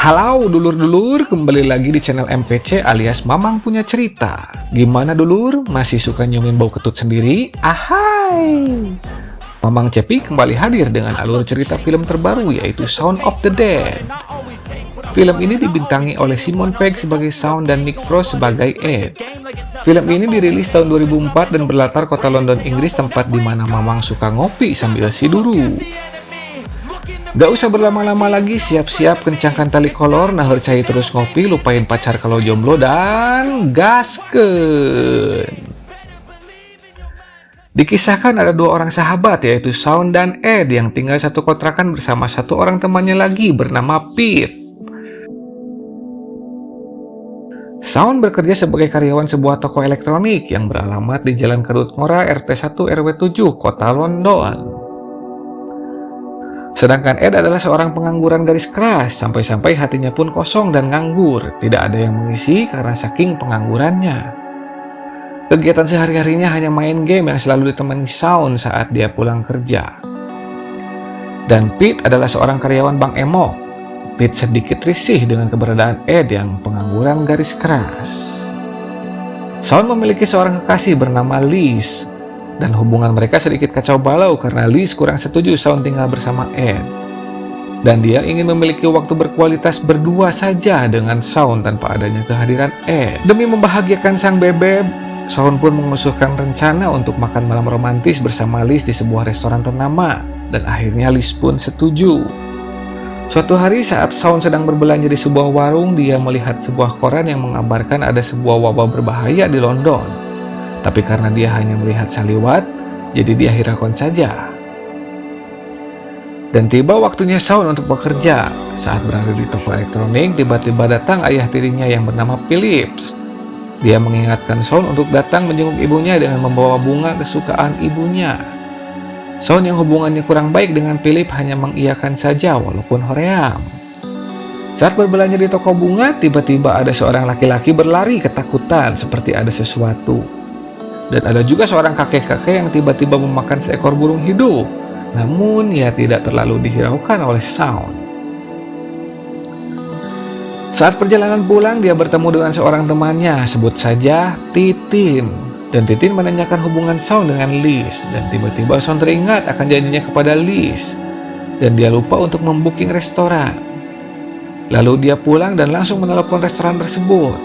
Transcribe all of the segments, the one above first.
Halo dulur-dulur, kembali lagi di channel MPC alias Mamang Punya Cerita. Gimana dulur, masih suka nyiumin bau ketut sendiri? Ahai! Mamang Cepi kembali hadir dengan alur cerita film terbaru yaitu Shaun of the Dead. Film ini dibintangi oleh Simon Pegg sebagai Shaun dan Nick Frost sebagai Ed. Film ini dirilis tahun 2004 dan berlatar kota London, Inggris, tempat di mana Mamang suka ngopi sambil siduru. Gak usah berlama-lama lagi, siap-siap kencangkan tali kolor, nahur cai terus ngopi, lupain pacar kalau jomblo, dan gaskeun. Dikisahkan ada dua orang sahabat yaitu Shaun dan Ed yang tinggal satu kontrakan bersama satu orang temannya lagi bernama Pete. Shaun bekerja sebagai karyawan sebuah toko elektronik yang beralamat di Jalan Kedut Ngora RT 1 RW 7 Kota London. Sedangkan Ed adalah seorang pengangguran garis keras, sampai-sampai hatinya pun kosong dan nganggur, tidak ada yang mengisi karena saking penganggurannya. Kegiatan sehari-harinya hanya main game yang selalu ditemani Shaun saat dia pulang kerja. Dan Pete adalah seorang karyawan bank emo. Pete sedikit risih dengan keberadaan Ed yang pengangguran garis keras. Shaun memiliki seorang kekasih bernama Liz, dan hubungan mereka sedikit kacau balau karena Liz kurang setuju Shaun tinggal bersama Ed. Dan dia ingin memiliki waktu berkualitas berdua saja dengan Shaun tanpa adanya kehadiran Ed. Demi membahagiakan sang bebek, Shaun pun mengusulkan rencana untuk makan malam romantis bersama Liz di sebuah restoran ternama, dan akhirnya Liz pun setuju. Suatu hari saat Shaun sedang berbelanja di sebuah warung, dia melihat sebuah koran yang mengabarkan ada sebuah wabah berbahaya di London. Tapi karena dia hanya melihat saliwat, jadi dia hiraukan saja. Dan tiba waktunya Shaun untuk bekerja. Saat berada di toko elektronik, tiba-tiba datang ayah tirinya yang bernama Phillips. Dia mengingatkan Shaun untuk datang menjenguk ibunya dengan membawa bunga kesukaan ibunya. Shaun yang hubungannya kurang baik dengan Philip hanya mengiyakan saja walaupun hoream. Saat berbelanja di toko bunga, tiba-tiba ada seorang laki-laki berlari ketakutan seperti ada sesuatu. Dan ada juga seorang kakek-kakek yang tiba-tiba memakan seekor burung hidup. Namun ia tidak terlalu dihiraukan oleh Shaun. Saat perjalanan pulang, dia bertemu dengan seorang temannya, sebut saja Titin. Dan Titin menanyakan hubungan Shaun dengan Liz. Dan tiba-tiba Shaun teringat akan janjinya kepada Liz. Dan dia lupa untuk membooking restoran. Lalu dia pulang dan langsung menelepon restoran tersebut.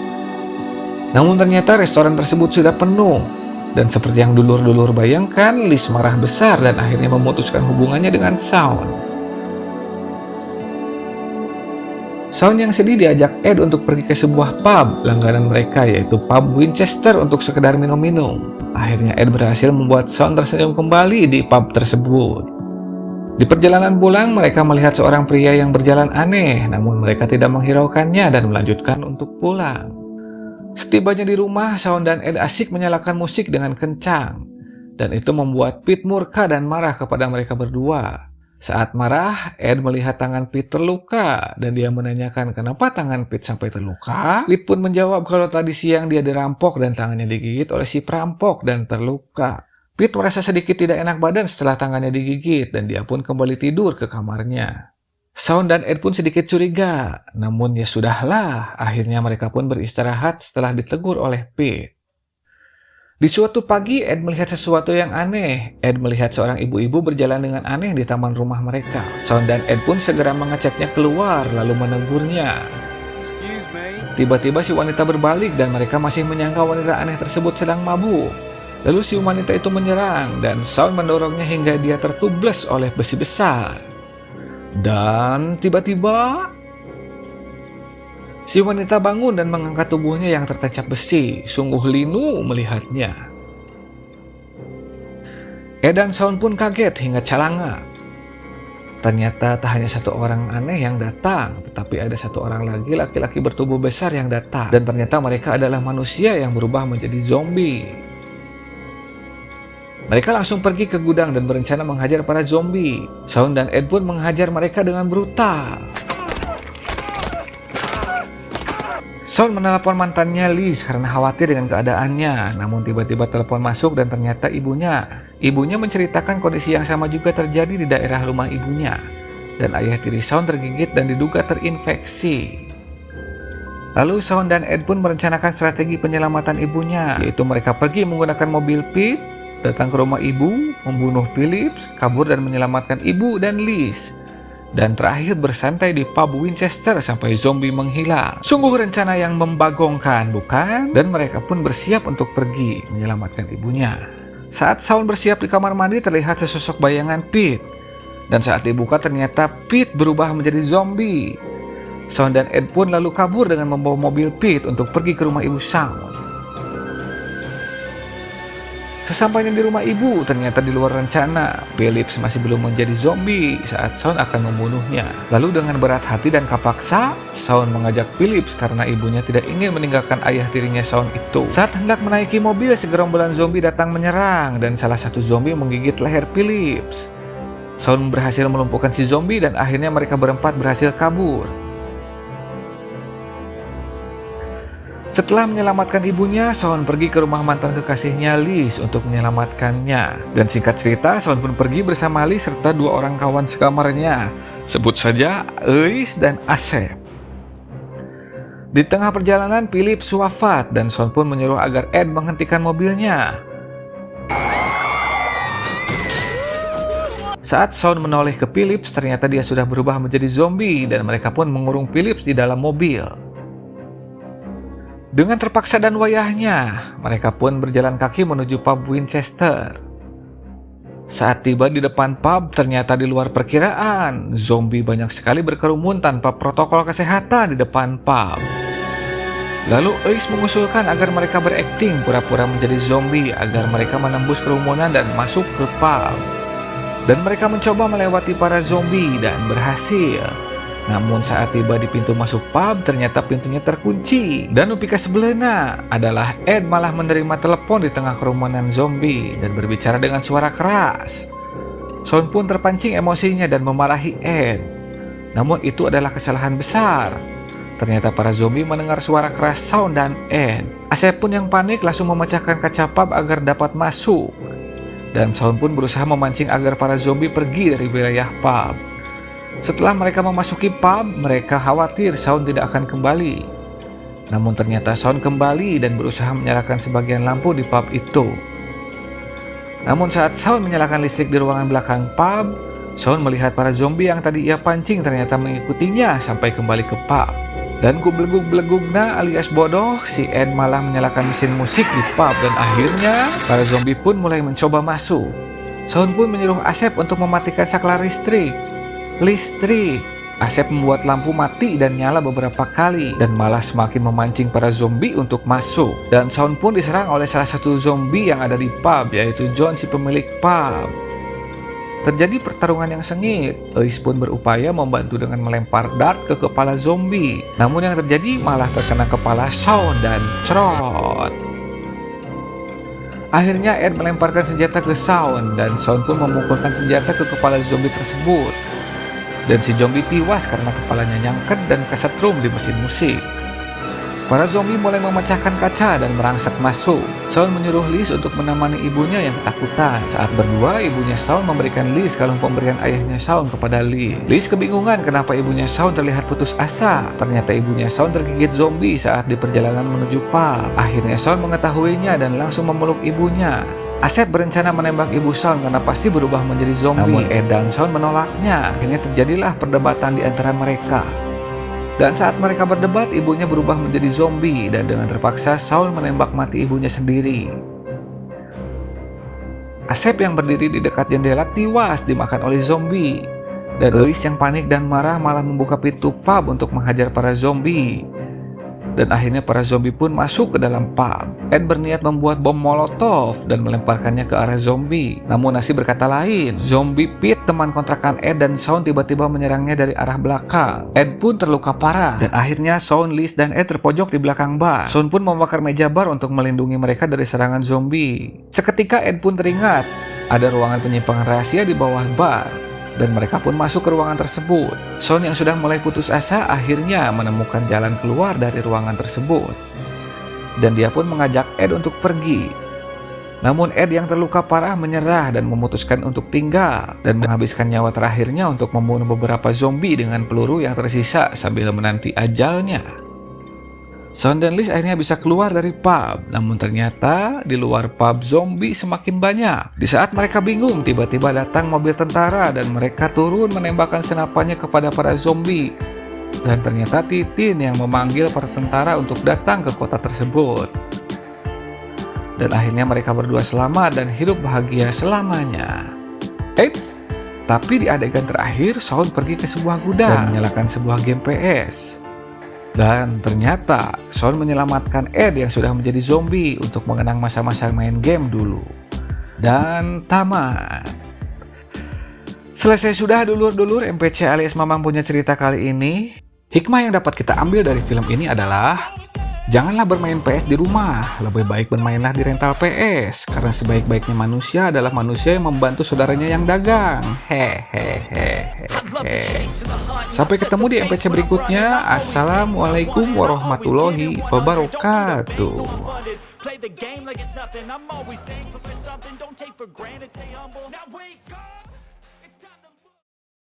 Namun ternyata restoran tersebut sudah penuh. Dan seperti yang dulur-dulur bayangkan, Liz marah besar dan akhirnya memutuskan hubungannya dengan Shaun. Shaun yang sedih diajak Ed untuk pergi ke sebuah pub langganan mereka, yaitu pub Winchester, untuk sekedar minum-minum. Akhirnya Ed berhasil membuat Shaun tersenyum kembali di pub tersebut. Di perjalanan pulang, mereka melihat seorang pria yang berjalan aneh, namun mereka tidak menghiraukannya dan melanjutkan untuk pulang. Setibanya di rumah, Shaun dan Ed asik menyalakan musik dengan kencang. Dan itu membuat Pete murka dan marah kepada mereka berdua. Saat marah, Ed melihat tangan Pete terluka. Dan dia menanyakan kenapa tangan Pete sampai terluka. Pete pun menjawab kalau tadi siang dia dirampok dan tangannya digigit oleh si perampok dan terluka. Pete merasa sedikit tidak enak badan setelah tangannya digigit. Dan dia pun kembali tidur ke kamarnya. Shaun dan Ed pun sedikit curiga, namun ya sudahlah, akhirnya mereka pun beristirahat setelah ditegur oleh Pete. Di suatu pagi, Ed melihat sesuatu yang aneh. Ed melihat seorang ibu-ibu berjalan dengan aneh di taman rumah mereka. Shaun dan Ed pun segera mengejaknya keluar, lalu menegurnya. Tiba-tiba si wanita berbalik dan mereka masih menyangka wanita aneh tersebut sedang mabuk. Lalu si wanita itu menyerang dan Shaun mendorongnya hingga dia tertubles oleh besi besar. Dan tiba-tiba si wanita bangun dan mengangkat tubuhnya yang tertancap besi. Sungguh linu melihatnya. Ed dan Shaun pun kaget hingga calanga. Ternyata tak hanya satu orang aneh yang datang, tetapi ada satu orang lagi laki-laki bertubuh besar yang datang. Dan ternyata mereka adalah manusia yang berubah menjadi zombie. Mereka langsung pergi ke gudang dan berencana menghajar para zombie. Shaun dan Ed pun menghajar mereka dengan brutal. Shaun menelepon mantannya Liz karena khawatir dengan keadaannya. Namun tiba-tiba telepon masuk dan ternyata ibunya. Ibunya menceritakan kondisi yang sama juga terjadi di daerah rumah ibunya. dan ayah tiri Shaun tergigit dan diduga terinfeksi. Lalu Shaun dan Ed pun merencanakan strategi penyelamatan ibunya, yaitu mereka pergi menggunakan mobil Pete, datang ke rumah ibu, membunuh Phillips, kabur dan menyelamatkan ibu dan Liz. Dan terakhir bersantai di pub Winchester sampai zombie menghilang. Sungguh rencana yang membagongkan, bukan? Dan mereka pun bersiap untuk pergi menyelamatkan ibunya. Saat Shaun bersiap di kamar mandi, terlihat sesosok bayangan Pete. Dan saat dibuka ternyata Pete berubah menjadi zombie. Shaun dan Ed pun lalu kabur dengan membawa mobil Pete untuk pergi ke rumah ibu Shaun. Sesampainya di rumah ibu, ternyata di luar rencana, Phillips masih belum menjadi zombie saat Shaun akan membunuhnya. Lalu dengan berat hati dan kapaksa, Shaun mengajak Phillips karena ibunya tidak ingin meninggalkan ayah tirinya Shaun itu. Saat hendak menaiki mobil, segerombolan zombie datang menyerang dan salah satu zombie menggigit leher Phillips. Shaun berhasil melumpuhkan si zombie dan akhirnya mereka berempat berhasil kabur. Setelah menyelamatkan ibunya, Shaun pergi ke rumah mantan kekasihnya Liz untuk menyelamatkannya. Dan singkat cerita, Shaun pun pergi bersama Liz serta dua orang kawan sekamarnya. Sebut saja Liz dan Asep. Di tengah perjalanan, Phillips wafat dan Shaun pun menyuruh agar Ed menghentikan mobilnya. Saat Shaun menoleh ke Phillips, ternyata dia sudah berubah menjadi zombie dan mereka pun mengurung Phillips di dalam mobil. Dengan terpaksa dan wayahnya, mereka pun berjalan kaki menuju pub Winchester. Saat tiba di depan pub, ternyata di luar perkiraan, zombie banyak sekali berkerumun tanpa protokol kesehatan di depan pub. Lalu Ace mengusulkan agar mereka berakting pura-pura menjadi zombie agar mereka menembus kerumunan dan masuk ke pub. Dan mereka mencoba melewati para zombie dan berhasil. Namun saat tiba di pintu masuk pub, ternyata pintunya terkunci. Dan upika sebelena adalah Ed malah menerima telepon di tengah kerumunan zombie dan berbicara dengan suara keras. Shaun pun terpancing emosinya dan memarahi Ed. Namun itu adalah kesalahan besar. Ternyata para zombie mendengar suara keras Shaun dan Ed. Asep pun yang panik langsung memecahkan kaca pub agar dapat masuk. Dan Shaun pun berusaha memancing agar para zombie pergi dari wilayah pub. Setelah mereka memasuki pub, mereka khawatir Shaun tidak akan kembali. Namun ternyata Shaun kembali dan berusaha menyalakan sebagian lampu di pub itu. Namun saat Shaun menyalakan listrik di ruangan belakang pub, Shaun melihat para zombie yang tadi ia pancing ternyata mengikutinya sampai kembali ke pub. Dan kublegug-blegugna alias bodoh, si Ed malah menyalakan mesin musik di pub dan akhirnya para zombie pun mulai mencoba masuk. Shaun pun menyuruh Asep untuk mematikan saklar listrik. Asep membuat lampu mati dan nyala beberapa kali dan malah semakin memancing para zombie untuk masuk. Dan Shaun pun diserang oleh salah satu zombie yang ada di pub, yaitu John si pemilik pub. Terjadi pertarungan yang sengit. Ace pun berupaya membantu dengan melempar dart ke kepala zombie. Namun yang terjadi malah terkena kepala Shaun dan cerot. Akhirnya Ed melemparkan senjata ke Shaun dan Shaun pun memukulkan senjata ke kepala zombie tersebut. Dan si zombie tewas karena kepalanya nyangkut dan kesetrum di mesin musik. Para zombie mulai memecahkan kaca dan merangsek masuk. Shaun menyuruh Liz untuk menemani ibunya yang ketakutan. Saat berdua, ibunya Shaun memberikan Liz kalung pemberian ayahnya Shaun kepada Liz. Liz kebingungan kenapa ibunya Shaun terlihat putus asa. Ternyata ibunya Shaun tergigit zombie saat di perjalanan menuju pub. Akhirnya Shaun mengetahuinya dan langsung memeluk ibunya. Asep berencana menembak ibu Shaun karena pasti berubah menjadi zombie. Namun Ed dan Shaun menolaknya. Akhirnya terjadilah perdebatan di antara mereka. Dan saat mereka berdebat, ibunya berubah menjadi zombie dan dengan terpaksa Shaun menembak mati ibunya sendiri. Asep yang berdiri di dekat jendela tewas dimakan oleh zombie. Dan Liz yang panik dan marah malah membuka pintu pub untuk menghajar para zombie. Dan akhirnya para zombie pun masuk ke dalam pub. Ed berniat membuat bom molotov dan melemparkannya ke arah zombie. Namun nasib berkata lain. Zombie Pete, teman kontrakan Ed dan Shaun, tiba-tiba menyerangnya dari arah belakang. Ed pun terluka parah. Dan akhirnya Shaun, Liz, dan Ed terpojok di belakang bar. Shaun pun membakar meja bar untuk melindungi mereka dari serangan zombie. Seketika Ed pun teringat ada ruangan penyimpangan rahasia di bawah bar. Dan mereka pun masuk ke ruangan tersebut. Shaun yang sudah mulai putus asa akhirnya menemukan jalan keluar dari ruangan tersebut. Dan dia pun mengajak Ed untuk pergi. Namun Ed yang terluka parah menyerah dan memutuskan untuk tinggal dan menghabiskan nyawa terakhirnya untuk membunuh beberapa zombie dengan peluru yang tersisa sambil menanti ajalnya. Sean dan Liz akhirnya bisa keluar dari pub, namun ternyata di luar pub zombie semakin banyak. Di saat mereka bingung, tiba-tiba datang mobil tentara dan mereka turun menembakkan senapannya kepada para zombie. Dan ternyata Titin yang memanggil para tentara untuk datang ke kota tersebut. Dan akhirnya mereka berdua selamat dan hidup bahagia selamanya. Eits, tapi di adegan terakhir Sean pergi ke sebuah gudang dan menyalakan sebuah game PS. Dan ternyata Sean menyelamatkan Ed yang sudah menjadi zombie untuk mengenang masa-masa main game dulu. Dan tamat. Selesai sudah dulur-dulur MPC alias Mamang punya cerita kali ini. Hikmah yang dapat kita ambil dari film ini adalah janganlah bermain PS di rumah, lebih baik bermainlah di rental PS, karena sebaik-baiknya manusia adalah manusia yang membantu saudaranya yang dagang. Hehehe. Sampai ketemu di MPC berikutnya. Assalamualaikum warahmatullahi wabarakatuh.